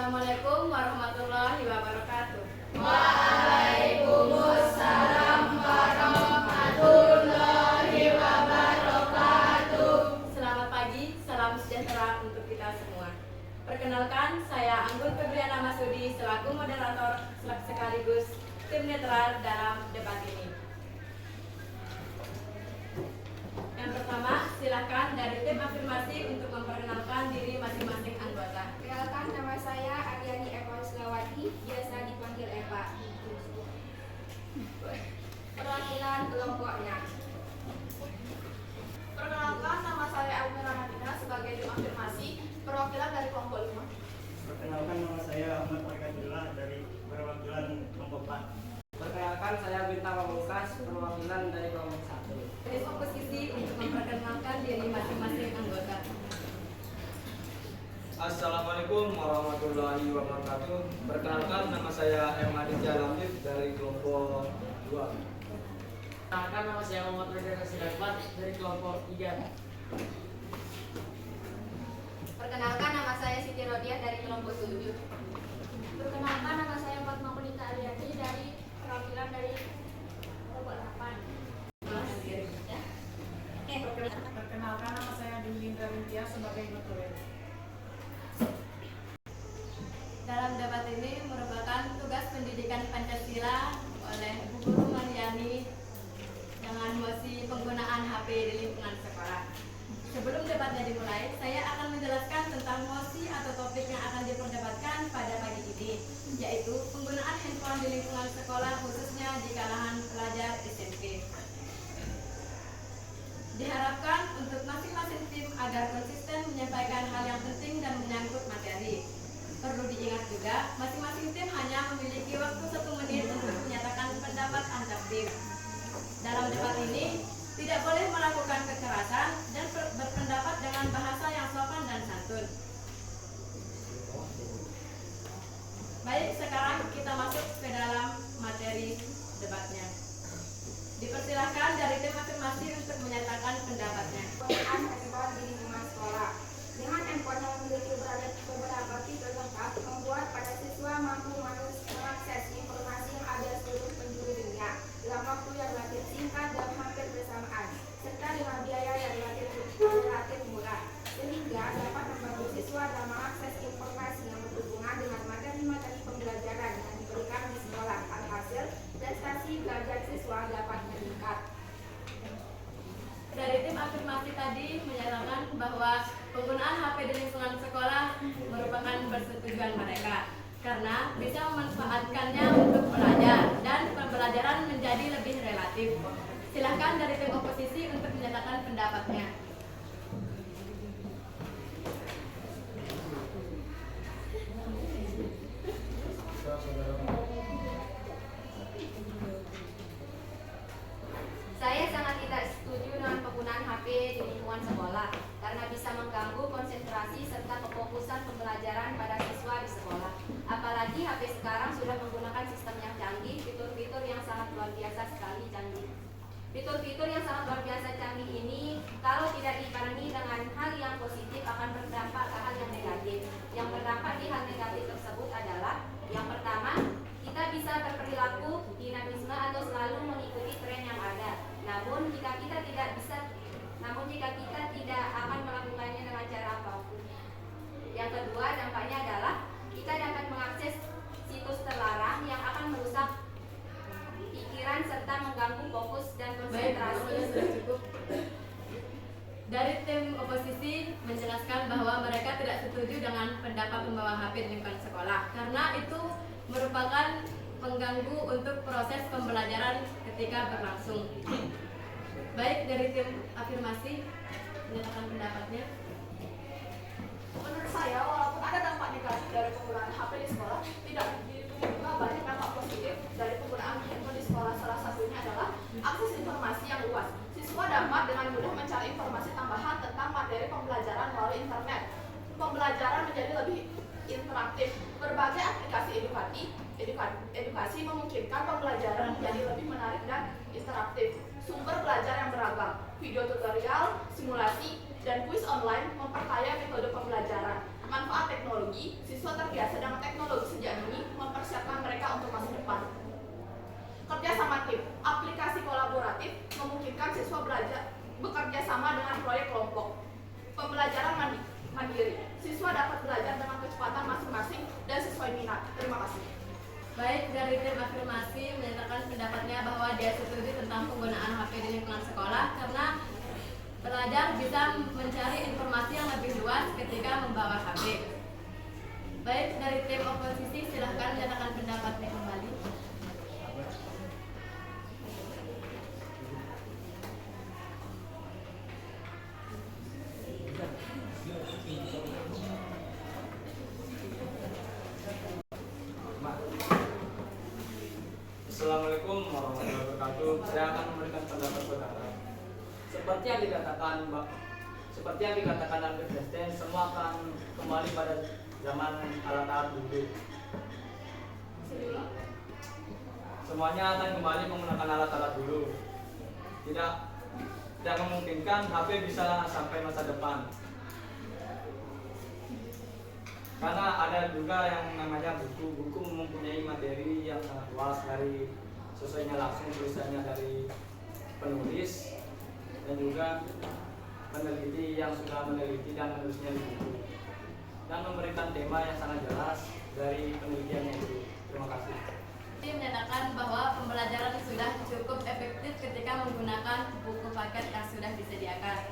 Assalamualaikum warahmatullahi wabarakatuh. Waalaikumsalam warahmatullahi wabarakatuh. Selamat pagi, salam sejahtera untuk kita semua. Perkenalkan, saya Anggun Febriana Masudi selaku moderator sekaligus tim netral dalam debat ini. Yang pertama, silakan dari tim afirmasi untuk memperkenalkan diri masing-masing anggota. Perkenalkan, nama saya Aryani Eva Sulawati, biasa dipanggil Eva. Perwakilan kelompok 6. Perkenalkan, nama saya Almira Nadina sebagai tim afirmasi perwakilan dari kelompok 5. Perkenalkan, nama saya Ahmad Arkadillah dari perwakilan kelompok 4. Perkenalkan, saya Bintang Pamungkas, perwakilan dari kelompok 1. Tim oposisi untuk memperkenalkan diri masing-masing anggota. Assalamualaikum warahmatullahi wabarakatuh. Perkenalkan, nama saya M. Aditya Latif dari kelompok 2. Perkenalkan, nama saya Muhammad Reza Sidapat dari kelompok 3. Perkenalkan, nama saya Siti Rodiah dari kelompok 7. Perkenalkan, nama saya Fatma Kulita Ariati dari perwakilan dari kelompok 8. Perkenalkan, nama saya Dwi Indra Wintia sebagai notulen. Dalam debat ini merupakan tugas pendidikan Pancasila oleh Bu Guru Mariani dengan mosi penggunaan HP di lingkungan sekolah. Sebelum debatnya dimulai, saya akan menjelaskan tentang mosi atau topik yang akan diperdebatkan pada pagi ini, yaitu penggunaan handphone di lingkungan sekolah khususnya di kalangan pelajar SMP. Diharapkan untuk masing-masing tim agar konsisten menyampaikan hal yang penting dan menyangkut materi. Perlu diingat juga, masing-masing tim hanya memiliki waktu 1 menit untuk menyatakan pendapat antar tim. Dalam debat ini, tidak boleh melakukan kekerasan dan berpendapat dengan bahasa yang sopan dan santun. Baik, sekarang kita masuk ke dalam materi debatnya. Dipersilahkan dari tim afirmasi untuk menyatakan pendapatnya. Penggunaan handphone di lingkungan sekolah. Dengan handphone yang memiliki beberapa fitur lengkap, membuat para siswa mampu mengakses informasi yang ada di seluruh penjuru dunia dalam waktu yang relatif singkat dan hampir bersamaan, serta dengan biaya yang relatif murah, sehingga dapat membantu siswa dalam mengakses informasi yang berhubungan dengan materi-materi pembelajaran yang diberikan di sekolah. Alhasil, prestasi belajar siswa dapat meningkat. Dari tim afirmasi tadi menyatakan bahwa penggunaan HP di lingkungan sekolah merupakan persetujuan mereka karena bisa memanfaatkannya untuk belajar dan pembelajaran menjadi lebih relatif. Silahkan dari tim oposisi untuk menyatakan pendapatnya. Saya sangat tidak setuju dengan penggunaan HP di lingkungan sekolah karena bisa mengganggu konsentrasi serta kefokusan pembelajaran pada siswa di sekolah. Apalagi HP sekarang sudah menggunakan sistem yang canggih, fitur-fitur yang sangat luar biasa sekali canggih. Fitur-fitur yang sangat luar biasa canggih ini kalau tidak dibarengi dengan hal yang positif akan berdampak ke hal yang negatif. Yang berdampak di hal negatif tersebut adalah yang pertama, kita bisa berperilaku dinamisme atau selalu mengikuti tren yang ada. Namun jika kita tidak akan melakukannya dengan cara apapun. Yang kedua, dampaknya adalah kita dapat mengakses situs terlarang yang akan merusak pikiran serta mengganggu fokus dan konsentrasi. Baik, sudah cukup. Dari tim oposisi menjelaskan bahwa mereka tidak setuju dengan pendapat membawa HP di lingkungan sekolah karena itu merupakan mengganggu untuk proses pembelajaran ketika berlangsung. Baik, dari tim afirmasi menyatakan pendapatnya. Menurut saya, walaupun ada dampak negatif dari penggunaan HP di sekolah, tidak begitu juga banyak dampak positif dari penggunaan handphone di sekolah. Salah satunya adalah akses informasi yang luas. Siswa dapat dengan mudah mencari informasi tambahan tentang materi pembelajaran melalui internet. Pembelajaran menjadi lebih interaktif. Berbagai aplikasi edukasi memungkinkan pembelajaran menjadi lebih menarik dan interaktif. Sumber belajar yang beragam, video tutorial, simulasi, dan kuis online memperkaya metode pembelajaran. Manfaat teknologi, Siswa terbiasa dengan teknologi sejak dini mempersiapkan mereka untuk masa depan. Kerja sama tim, aplikasi kolaboratif memungkinkan siswa belajar bekerja sama dengan proyek kelompok. Pembelajaran mandiri, siswa dapat belajar dengan kecepatan masing-masing dan sesuai minat. Terima kasih. Baik, dari tim afirmasi menyatakan pendapatnya bahwa dia setuju tentang penggunaan HP di lingkungan sekolah karena pelajar bisa mencari informasi yang lebih luas ketika membawa HP. Baik, dari tim oposisi silahkan menyatakan pendapatnya kembali. Assalamualaikum warahmatullahi wabarakatuh. Saya akan memberikan pendapat saudara. Seperti yang dikatakan Albert Einstein, semua akan kembali pada zaman alat-alat dulu. Semuanya akan kembali menggunakan alat-alat dulu. Tidak memungkinkan HP bisa sampai masa depan. Karena ada juga yang namanya buku mempunyai materi yang sangat luas, dari sesuainya langsung tulisannya dari penulis dan juga peneliti yang sudah meneliti dan menulisnya di buku, dan memberikan tema yang sangat jelas dari penelitiannya itu. Terima kasih. Tim menyatakan bahwa pembelajaran sudah cukup efektif ketika menggunakan buku paket yang sudah disediakan.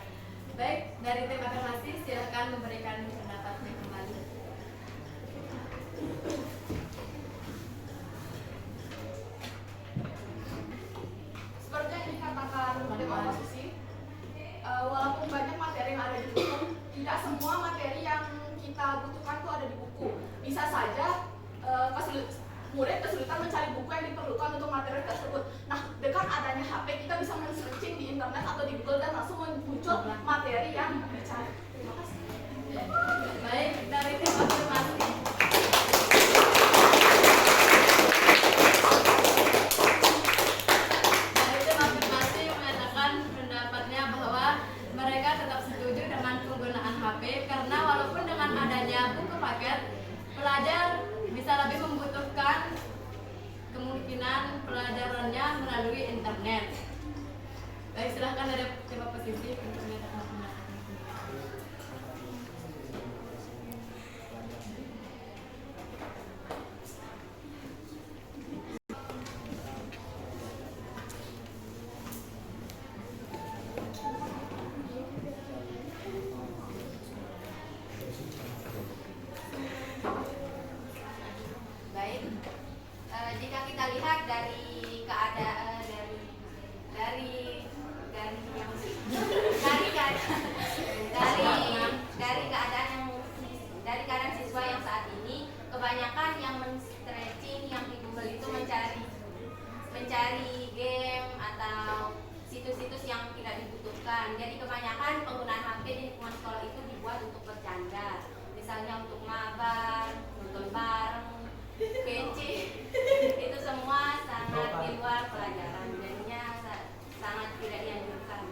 Baik, dari tim afirmasi silahkan memberikan pendapatnya kembali. Seperti yang dikatakan tim oposisi, walaupun banyak materi yang ada di buku, tidak semua materi yang kita butuhkan itu ada di buku. Bisa saja murid kesulitan mencari buku yang diperlukan untuk materi tersebut. Nah, dengan adanya HP kita bisa men-searching di internet atau di Google dan langsung muncul materi yang dicari. Terima kasih. Baik, dari tim afirmasi. Dari tim afirmasi menyatakan pendapatnya bahwa mereka tetap setuju dengan penggunaan HP karena walaupun dengan adanya buku paket, pelajar bisa lebih membutuhkan kemungkinan pelajarannya melalui internet. Baik, silahkan dari tim oposisi untuk menyatakan pendapatnya. Baik, jika kita lihat dari keadaan dari keadaan siswa yang saat ini, kebanyakan yang men-stretching yang di Google itu mencari game atau situs-situs yang tidak dibutuhkan. Jadi kebanyakan penggunaan HP di lingkungan sekolah itu dibuat untuk bercanda, misalnya untuk mabar, nonton bareng, PC. Itu semua sangat di luar pelajaran, jadinya sangat tidak dianjurkan.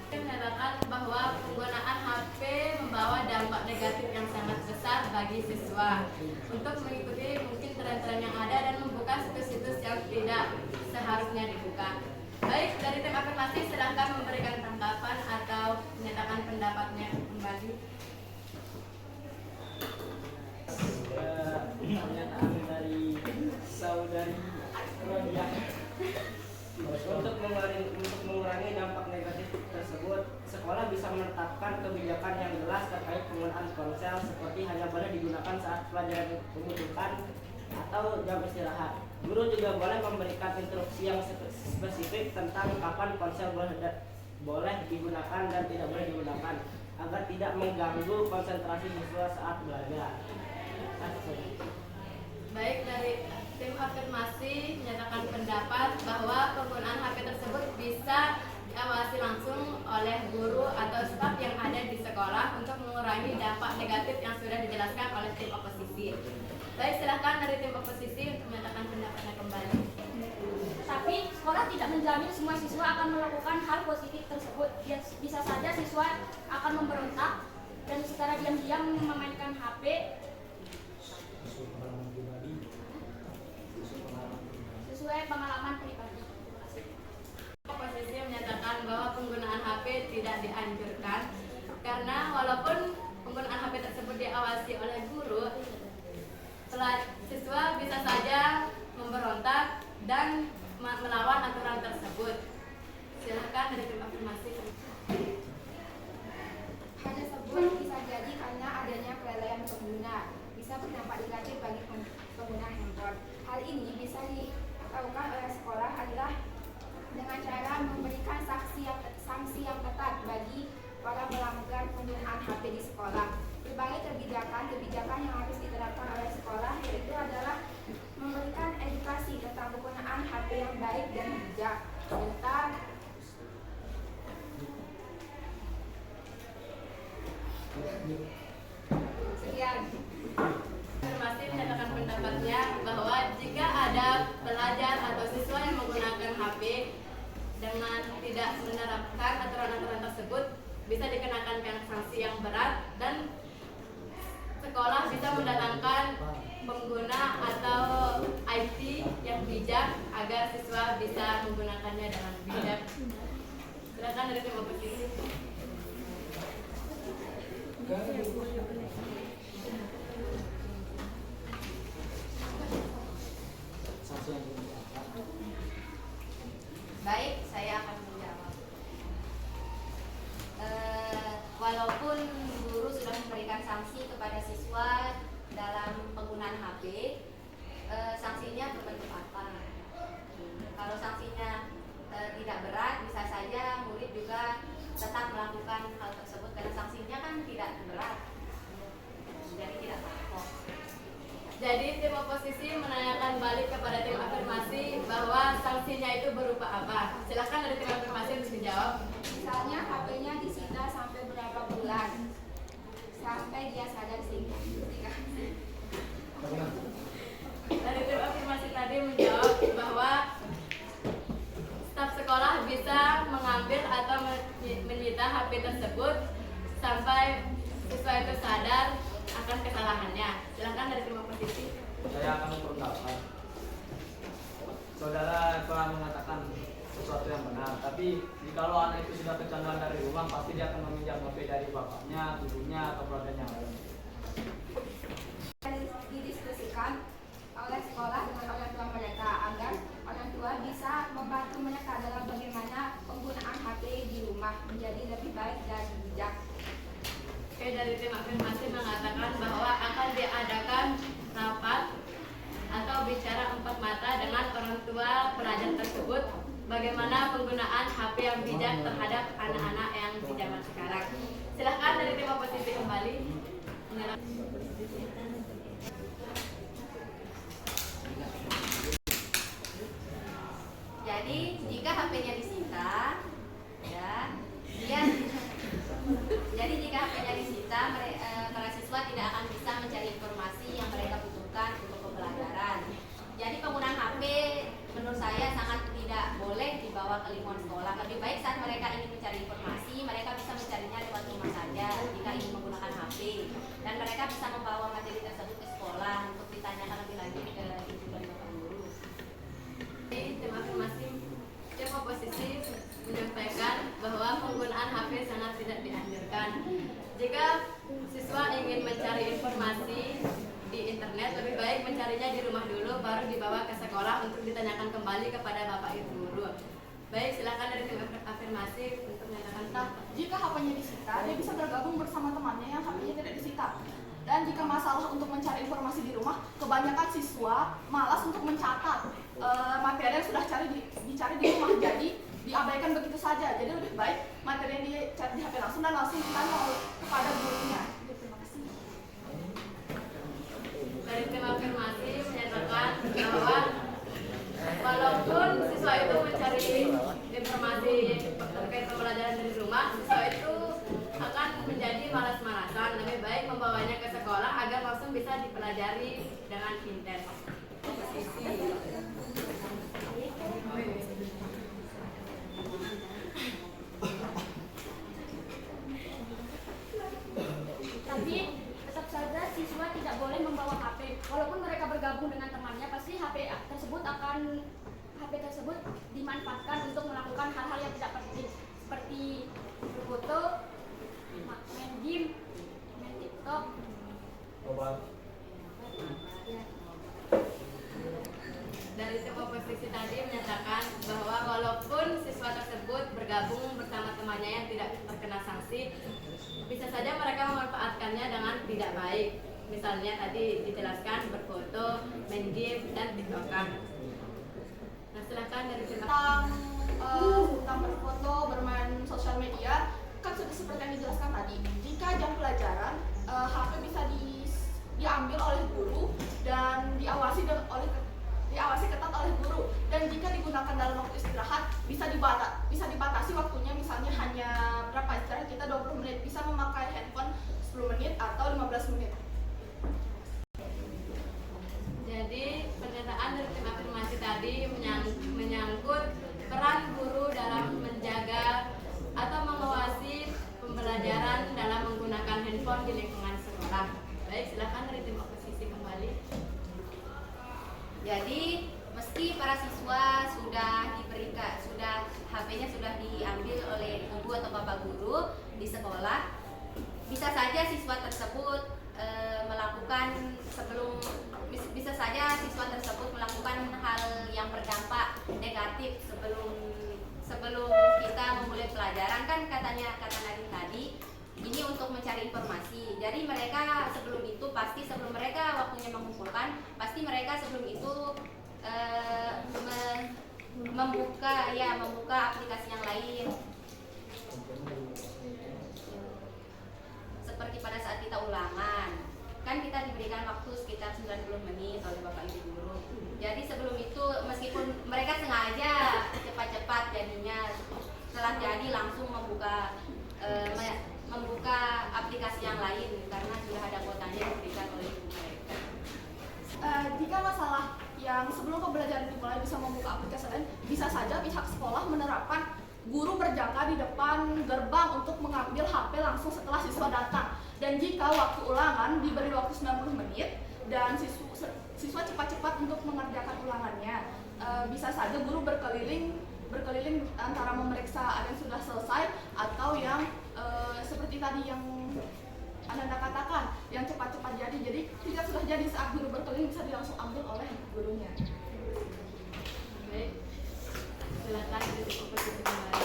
Menyatakan bahwa penggunaan HP membawa dampak negatif yang sangat besar bagi siswa untuk mengikuti mungkin tren-tren yang ada dan membuka situs-situs yang tidak seharusnya dibuka. Baik, dari tim afirmasi silahkan memberikan tanggapan atau menyatakan pendapatnya kembali. Pernyataan dari saudari Rodia. Untuk mengurangi dampak negatif tersebut, sekolah bisa menetapkan kebijakan yang jelas terkait penggunaan ponsel, seperti hanya boleh digunakan saat pelajaran membutuhkan atau jam istirahat. Guru juga boleh memberikan instruksi yang spesifik tentang kapan ponsel boleh digunakan dan tidak boleh digunakan, agar tidak mengganggu konsentrasi siswa saat belajar. Baik, dari tim afirmasi menyatakan pendapat bahwa penggunaan HP tersebut bisa diawasi langsung oleh guru atau staf yang ada di sekolah untuk mengurangi dampak negatif yang sudah dijelaskan oleh tim oposisi. Baik, silakan dari tim oposisi untuk menyatakan pendapatnya kembali. Tetapi sekolah tidak menjamin semua siswa akan melakukan hal positif tersebut. Bisa saja siswa akan memberontak dan secara diam-diam memainkan HP sesuai pengalaman pribadi. Terima kasih. Posisi menyatakan bahwa penggunaan HP tidak dianjurkan karena walaupun penggunaan HP tersebut diawasi oleh guru, siswa bisa saja memberontak dan melawan aturan tersebut. Silakan dari tim afirmasi. Hal tersebut bisa jadi karena adanya kelalaian pengguna, bisa berdampak negatif bagi pengguna handphone. Hal ini bisa dilakukan oleh sekolah adalah dengan cara memberikan sanksi yang ketat bagi para pelanggar penggunaan HP di sekolah. Berbagai kebijakan yang harus diterapkan oleh sekolah yaitu adalah memberikan edukasi tentang penggunaan HP yang baik dan bijak, serta sekian. Afirmasi menyatakan pendapatnya bahwa jika ada pelajar atau siswa yang menggunakan HP dengan tidak menerapkan aturan-aturan tersebut, bisa dikenakan sanksi yang berat dan sekolah bisa mendatangkan pengguna atau IT yang bijak agar siswa bisa menggunakannya dengan bijak. Silakan dari tim oposisi. Baik, saya akan menjawab. Walaupun guru sudah memberikan sanksi kepada siswa dalam penggunaan HP, sanksinya berbentuk apa? Kalau sanksinya tidak berat, bisa saja murid juga tetap melakukan hal tersebut karena sanksinya kan tidak berat, jadi tidak apa-apa. Jadi tim oposisi menanyakan balik kepada tim afirmasi bahwa sanksinya itu berupa apa. Silakan dari tim afirmasi untuk dijawab. Misalnya HP-nya disita sampai berapa bulan, sampai dia sadar sehingga. Dari tim afirmasi tadi menjawab bahwa staf sekolah bisa mengambil atau menyita HP tersebut sampai siswa itu sadar akan kesalahannya. Silakan dari tim oposisi. Saya akan berpendapat. Saudara telah mengatakan sesuatu yang benar, tapi jikalau anak itu sudah kecanduan dari rumah, pasti dia akan meminjam HP dari bapaknya, ibunya, atau keluarganya yang lain. Didiskusikan oleh sekolah dengan orang tua mereka agar orang tua bisa membantu mereka dalam bagaimana penggunaan HP di rumah menjadi lebih baik dan bijak. Oke, dari tim afirmasi mengatakan bahwa akan diadakan rapat atau bicara empat mata dengan orang tua pelajar tersebut bagaimana penggunaan HP yang bijak terhadap anak-anak yang di zaman sekarang. Silahkan dari tim oposisi kembali. Jadi jika HP-nya disita, ya, jadi jika HP-nya disita, para siswa tidak akan bisa mencari informasi yang mereka butuhkan untuk pembelajaran. Jadi penggunaan HP menurut saya sangat tidak boleh dibawa ke lingkungan sekolah. Lebih baik saat mereka ingin mencari informasi, mereka bisa mencarinya lewat rumah saja jika ingin menggunakan HP. Dan mereka bisa membawa materi tersebut ke sekolah untuk ditanyakan lebih lanjut ke ibu dan bapak guru. Tim afirmasi, tim oposisi menyampaikan bahwa penggunaan HP sangat tidak dianjurkan. Jika siswa ingin mencari informasi di internet, lebih baik mencarinya di rumah dulu, baru dibawa ke sekolah untuk ditanyakan kembali kepada bapak ibu guru. Baik, silakan dari tim afirmasi untuk menyatakan. Nah, jika HP-nya disita, dia bisa bergabung bersama temannya yang HP-nya tidak disita. Dan jika masalah untuk mencari informasi di rumah, kebanyakan siswa malas untuk mencatat materi yang sudah dicari di rumah, jadi diabaikan begitu saja. Jadi lebih baik materi yang dicari di HP langsung dan langsung ditanya kepada gurunya. Terima kasih. Dari tim afirmasi menyatakan bahwa walaupun siswa itu mencari informasi terkait pembelajaran dari rumah, siswa itu akan menjadi malas-malasan. Lebih baik membawanya ke sekolah agar langsung bisa dipelajari dengan intens. saja mereka memanfaatkannya dengan tidak baik. Misalnya tadi dijelaskan berfoto, main game, dan tiktokan. Nah, silakan dari tentang berfoto, bermain sosial media, kan sudah seperti yang dijelaskan tadi. Jika jam pelajaran, HP bisa diambil oleh guru dan diawasi ketat oleh guru. Dan jika digunakan dalam waktu istirahat, bisa dibatasi waktunya, misalnya hanya berapa istirahat kita 20 menit, bisa memakai handphone 10 menit atau 15 menit. Jadi pernyataan dari tim afirmasi tadi menyangkut peran guru dalam menjaga atau mengawasi pembelajaran dalam menggunakan handphone di lingkungan sekolah. Baik, silakan dari tim oposisi kembali. Jadi meski para siswa sudah HP-nya sudah diambil oleh ibu atau bapak guru di sekolah, bisa saja siswa tersebut melakukan hal yang berdampak negatif sebelum kita memulai pelajaran. Kan kata Nadine tadi, ini untuk mencari informasi. Jadi mereka sebelum mereka waktunya mengumpulkan, pasti mereka sebelum itu membuka aplikasi yang lain. Seperti pada saat kita ulangan, kan kita diberikan waktu sekitar 90 menit oleh Bapak Ibu guru. Jadi sebelum itu, meskipun mereka sengaja cepat-cepat, jadinya setelah jadi langsung membuka aplikasi yang lain karena sudah ada kuotanya yang diberikan oleh ibu mereka. Jika masalah yang sebelum pembelajaran dimulai bisa membuka aplikasi lain, bisa saja pihak sekolah menerapkan guru berjaga di depan gerbang untuk mengambil HP langsung setelah siswa datang. Dan jika waktu ulangan diberi waktu 90 menit dan siswa cepat-cepat untuk mengerjakan ulangannya, bisa saja guru berkeliling antara memeriksa ada yang sudah selesai atau yang seperti tadi yang Anda katakan, yang cepat-cepat jadi. Jadi tidak sudah jadi saat guru berkeliling bisa langsung ambil oleh gurunya. Baik, silakan dari tim oposisi kembali.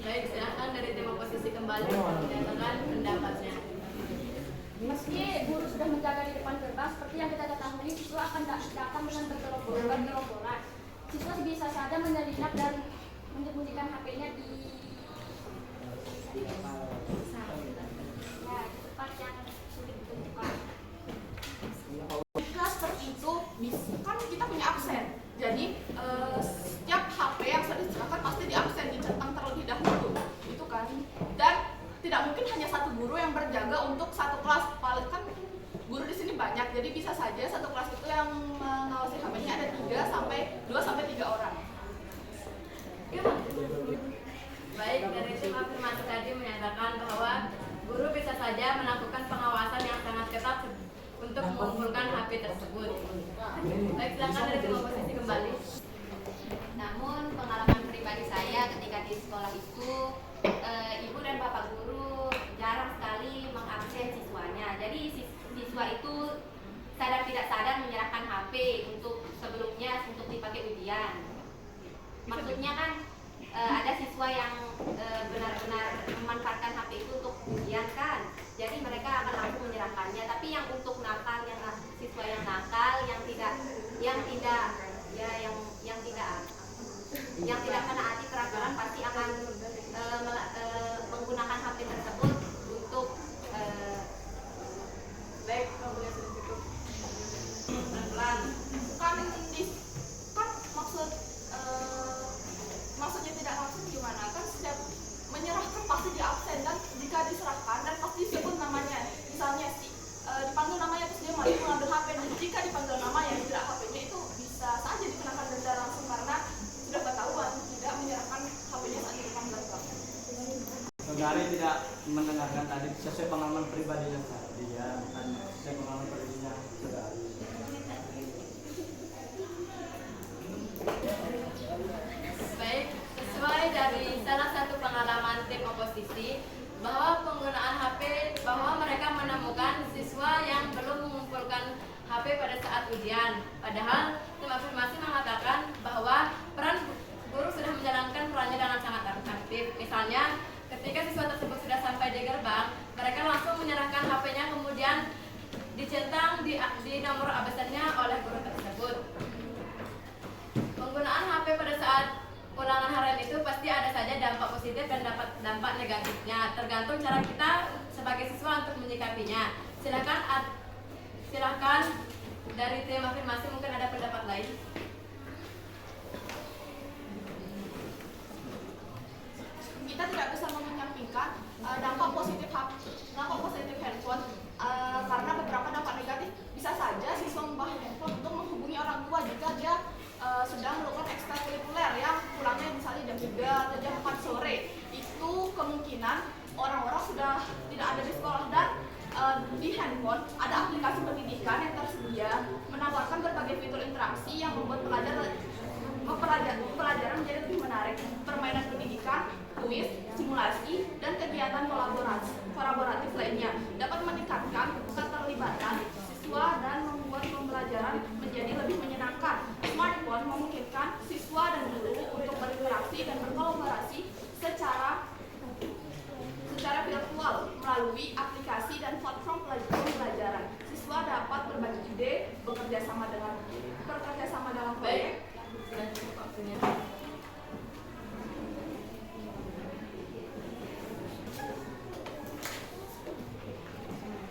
Baik, silakan dari tim oposisi kembali menyatakan pendapatnya. Meski guru sudah menjaga di depan gerbang, seperti yang kita ketahui, siswa akan datang dengan bergerombolan. Siswa bisa saja menyelinap dan menyembunyikan HP-nya di tempat yang sulit ditemukan. Jika seperti itu, kan kita punya absen. Jadi setiap HP yang sudah diserahkan pasti diabsen, dicentang terlebih dahulu, itu kan. Dan tidak mungkin hanya satu guru yang berjaga untuk satu kelas. Paling kan guru di sini banyak, jadi bisa saja satu kelas itu yang mengawasi HP-nya ada 2 sampai 3 orang. Baik, dari tim afirmasi tadi menyatakan bahwa guru bisa saja melakukan pengawasan yang sangat ketat untuk mengumpulkan HP tersebut. Baik, silakan dari tim oposisi kembali. Namun pengalaman pribadi saya ketika di sekolah itu, ibu dan bapak guru jarang sekali mengabsen siswanya. Jadi siswa itu sadar tidak sadar menyerahkan HP sebelumnya untuk dipakai ujian. Maksudnya kan ada siswa yang benar-benar memanfaatkan HP itu untuk ujian kan. Jadi mereka akan langsung menyerahkannya. Tapi yang untuk nakal, siswa yang nakal, yang tidak menaati peraturan pasti akan menggunakan HP tersebut untuk Baik, kamu boleh cukup pelan-pelan. Kan maksudnya tidak absen gimana? Kan setiap menyerahkan pasti di absen, dan jika diserahkan dan pasti disebut namanya. Misalnya dipanggil namanya terus dia maju mengambil HP, dan jika dipanggil nama yang tidak HP-nya itu bisa saja dikenakan denda langsung karena sudah ketahuan tidak menyerahkan HP-nya saat di depan gerbang. Saudari tidak mendengarkan tadi sesuai pengalaman pribadinya tadi ya, bukan sesuai pengalaman pribadinya saudari. Baik, sesuai dari salah satu pengalaman tim oposisi bahwa penggunaan HP, bahwa mereka menemukan siswa yang belum mengumpulkan saat ujian. Padahal tim afirmasi mengatakan bahwa peran guru sudah menjalankan perannya dengan sangat aktif. Misalnya, ketika siswa tersebut sudah sampai di gerbang, mereka langsung menyerahkan HP-nya, kemudian dicentang di nomor absennya oleh guru tersebut. Penggunaan HP pada saat ulangan harian itu pasti ada saja dampak positif dan dampak negatifnya, tergantung cara kita sebagai siswa untuk menyikapinya. Silakan dari tim afirmasi mungkin ada pendapat lain. Kita tidak bisa menyampingkan dampak positif handphone karena beberapa dampak negatif. Bisa saja siswa membawa handphone untuk menghubungi orang tua jika dia sedang melakukan ekstrakurikuler yang pulangnya misalnya jam 3 atau jam 4 sore. Itu kemungkinan orang-orang sudah tidak ada di sekolah, dan di handphone ada aplikasi pendidikan yang tersedia menawarkan berbagai fitur interaksi yang membuat pelajaran menjadi lebih menarik. Permainan pendidikan, kuis, simulasi, dan kegiatan kolaboratif lainnya dapat meningkatkan keterlibatan siswa dan membuat pembelajaran menjadi lebih menyenangkan. Smartphone memungkinkan siswa dan guru untuk berinteraksi dan berkolaborasi secara virtual melalui aplikasi dan platform pembelajaran. Siswa dapat berbagi ide, bekerja sama dalam proyek. Sudah cukup waktunya.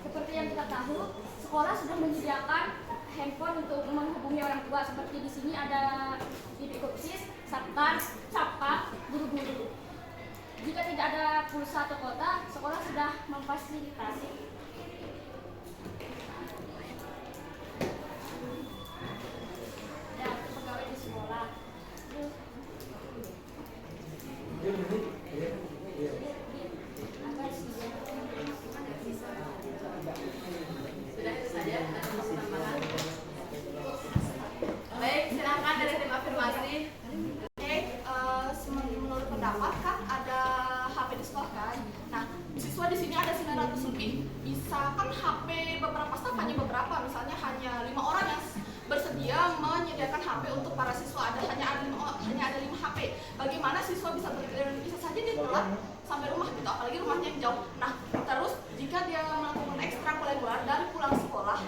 Seperti yang kita tahu, sekolah sudah menyediakan handphone untuk menghubungi orang tua. Seperti di sini ada Bibikopsis, Saptar, Capak, guru-guru. Jika tidak ada pulsa atau kuota, sekolah sudah memfasilitasi. Dan pegawai di sekolah. Sudah itu saja, ada tambahan. Baik, silakan dari tim afirmasi. Menurut pendapat kan ada HP di sekolah kan. Nah, siswa di sini ada 900 lebih. Bisa kan HP beberapa staf hanya beberapa, misalnya hanya 5 orang yang bersedia menyediakan HP untuk para siswa. Hanya ada 5 HP. Bagaimana siswa bisa saja dia telat sampai rumah gitu, apalagi rumahnya yang jauh. Nah, terus jika dia melakukan ekstrakurikuler dari pulang sekolah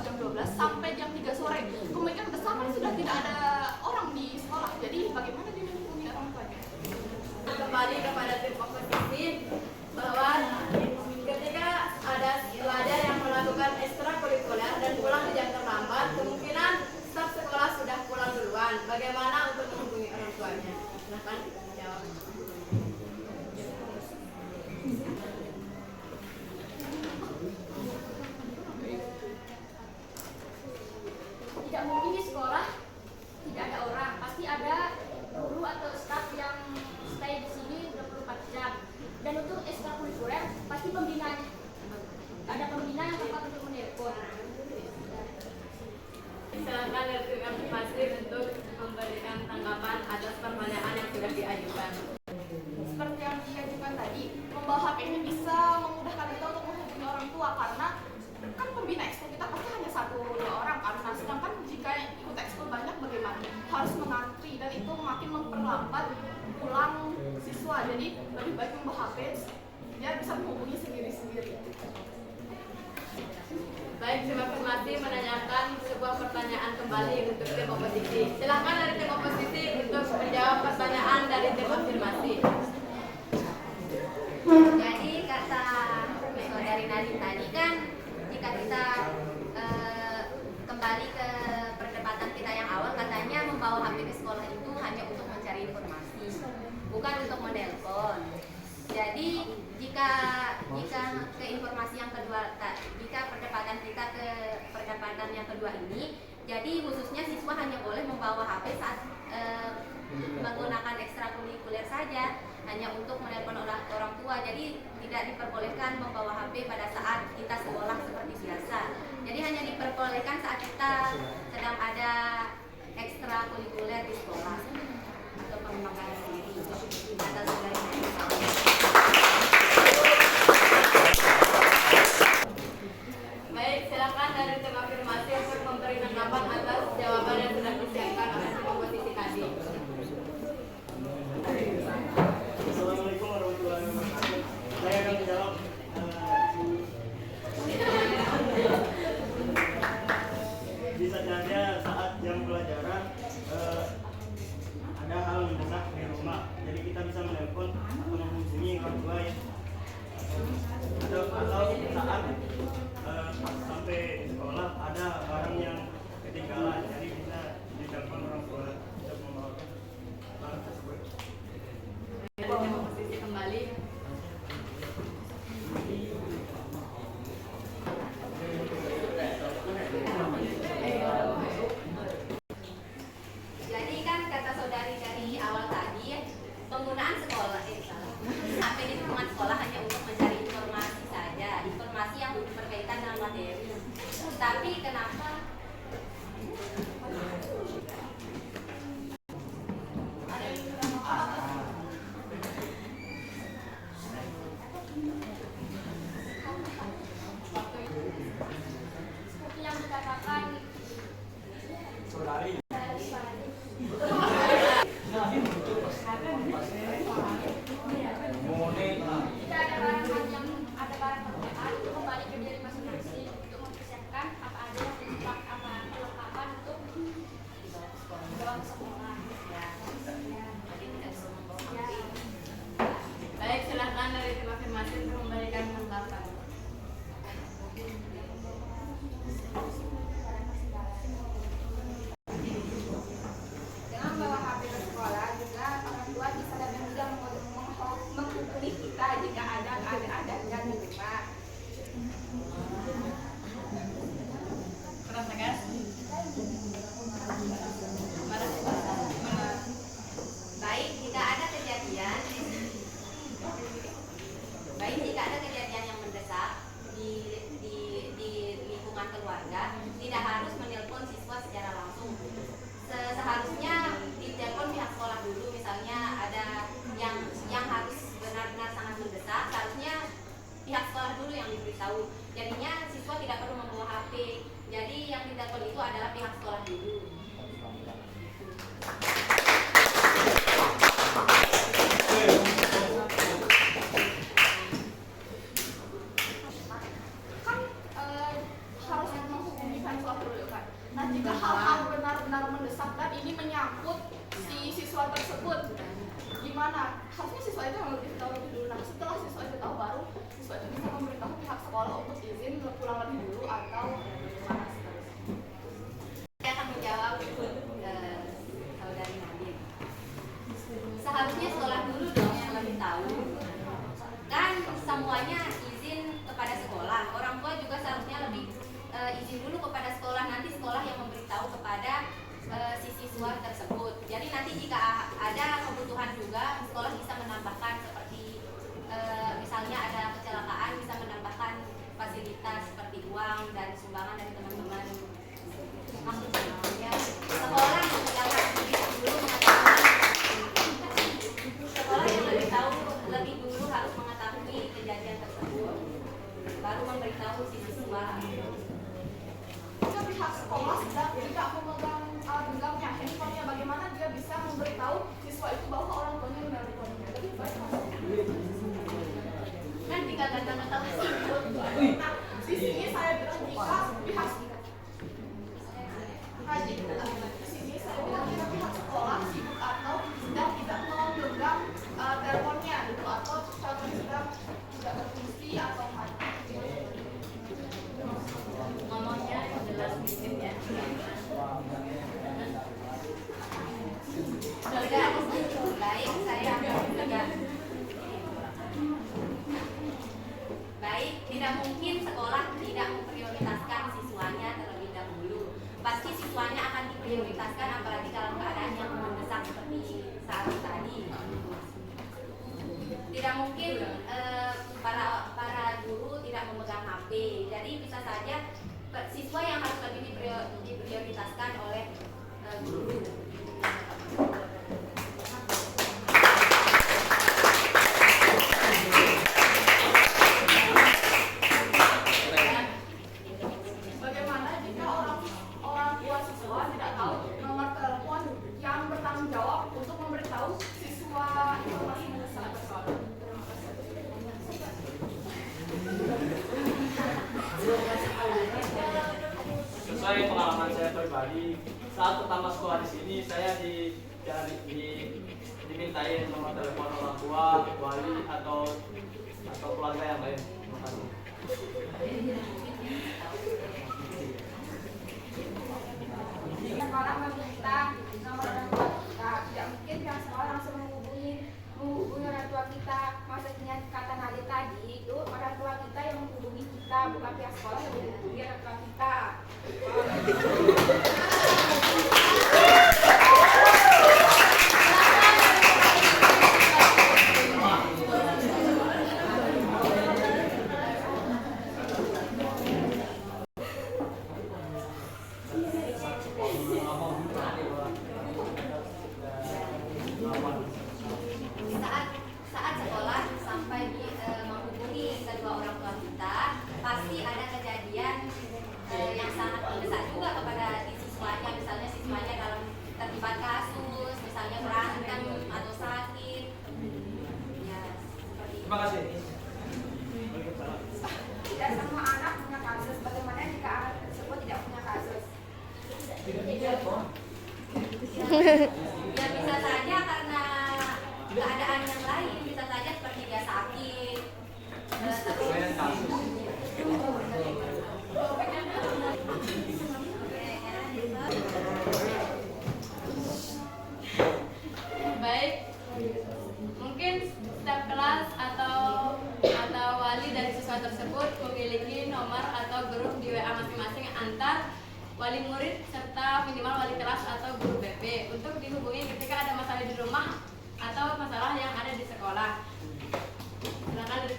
jam 12 sampai jam 3 sore, kemungkinan besar kan sudah tidak ada orang di sekolah. Jadi bagaimana dia menghubungi orang tuanya? Kembali kepada tim oposisi bahwa ketika ada pelajar yang melakukan ekstrakurikuler dan pulang di jam terlambat, kemungkinan staf sekolah sudah pulang duluan. Bagaimana untuk menghubungi orang tuanya? Silahkan jawab. Tidak mungkin di sekolah tidak ada orang, pasti ada guru atau staf yang stay di sini 24 jam. Dan untuk ekstrakurikuler pasti ada pembina yang tepat untuk menelpon. Silakan dari tim afirmasi untuk memberikan tanggapan atas pertanyaan yang sudah diajukan. Seperti yang diajukan tadi, membawa HP ini bisa memudahkan kita untuk menghubungi orang tua, karena kan pembina ekskul kita pasti hanya 1-2 orang kan. Nah, sedangkan jika yang ikut ekskul banyak, bagaimana? Harus mengantri, dan itu makin memperlambat pulang siswa. Jadi lebih baik membawa HP, dia bisa menghubungi sendiri-sendiri. Baik, tim afirmasi menanyakan sebuah pertanyaan kembali untuk tim oposisi. Silakan dari tim oposisi untuk menjawab pertanyaan dari tim afirmasi. Jadi kata saudari Nadine tadi kan, jika kita kembali ke perdebatan kita yang awal, katanya membawa HP di sekolah itu hanya untuk mencari informasi, bukan untuk menelpon. Jadi jika ke informasi yang kedua, jika perdebatan kita ke perdebatan yang kedua ini, jadi khususnya siswa hanya boleh membawa HP saat menggunakan ekstrakurikuler saja, hanya untuk menelpon orang tua. Jadi tidak diperbolehkan membawa HP pada saat kita sekolah seperti biasa. Jadi hanya diperbolehkan saat kita sedang ada ekstrakurikuler di sekolah untuk pengembangan diri. Kata saudari Nadine. Baik, silakan dari tim afirmasi untuk memberi tanggapan kenapa? Ada yang ingin apa? Seperti yang dikatakan Saudari. jika ada barang yang ada barang perlukan itu kembali ke diri masing-masing untuk mempersiapkan apa aja yang perlengkapan untuk dibawa ke sekolah. Jadi tidak bisa membawa HP. Baik, silakan dari tim masing-masing untuk memberikan tanggapan. Dengan membawa HP ke sekolah juga orang tua bisa lebih mudah menghubungi kita jika ada keadaan dan di rumah. Kurang tegas? Mana sih, Pak? Baik jika ada kejadian yang mendesak di lingkungan keluarga, tidak harus menelpon siswa secara langsung. Seharusnya ditelepon pihak sekolah dulu, misalnya ada yang harus benar-benar sangat mendesak, seharusnya pihak sekolah dulu yang diberitahu. Jadinya siswa tidak perlu membawa HP. Jadi yang ditelepon itu adalah pihak sekolah dulu. Kan harus menghubungi pihak sekolah dulu kan. Nah jika hal-hal benar-benar mendesak dan ini menyangkut si siswa tersebut, gimana? Harusnya siswa itu yang lebih tahu lebih dulu. Nah setelah siswa itu tahu, baru siswa itu bisa memberitahu pihak sekolah untuk izin pulang lebih dulu atau gimana seterusnya. Saya akan menjawab saudari Nadir. Seharusnya sekolah dulu dong yang lebih tahu. Kan semuanya izin kepada sekolah. Orang tua juga seharusnya lebih izin dulu kepada sekolah. Nanti sekolah yang memberitahu kepada si siswa tersebut. Jadi nanti jika ada kebutuhan juga, sekolah bisa menambahkan seperti misalnya ada kecelakaan, bisa menambahkan fasilitas seperti uang dan sumbangan dari teman-teman. Maksudnya sekolah yang harus dulu mengetahui, sekolah yang lebih dulu harus mengetahui kejadian tersebut, baru memberitahu si siswa. Jika pihak sekolah sedang tidak memegang genggamnya handphonenya, bagaimana dia bisa memberitahu siswa itu bahwa orang tuanya memegang handphonenya? Lebih baik Kan tinggal kata-kata sibuk. nah, di sini saya bilang jika pihak di sini saya bilang jika pihak sekolah sibuk atau sedang tidak memegang teleponnya gitu, atau contohnya sedang tidak berfungsi atau mati. Ngomongnya jelas sedikit ya. Baik, saya akan baik, tidak mungkin sekolah tidak memprioritaskan siswanya terlebih dahulu. Pasti siswanya akan diprioritaskan, apalagi kalau keadaan yang mendesak seperti saat tadi. Tidak mungkin para guru tidak memegang HP. Jadi bisa saja siswa yang harus lebih diprioritaskan oleh guru. Bagaimana jika orang tua siswa tidak tahu nomor telepon yang bertanggung jawab untuk memberitahu siswa informasi mendesak tersebut? Sesuai pengalaman saya pribadi, saat pertama sekolah di sini saya dimintain nomor telepon orang tua, wali atau keluarga yang lain. Terima kasih. Sekolah meminta nomor orang tua kita, tidak mungkin pihak sekolah langsung menghubungi orang tua kita. Maksudnya kata Nadir tadi itu orang tua kita yang menghubungi kita, bukan pihak sekolah yang menghubungi orang tua kita. Ya bisa saja karena keadaan yang lain, bisa saja seperti dia sakit. Saya kasus. Baik, mungkin setiap kelas atau wali dari siswa tersebut memiliki nomor atau grup di WA masing-masing antar wali murid serta minimal wali kelas atau guru BP untuk dihubungi ketika ada masalah di rumah atau masalah yang ada di sekolah. Silakan dari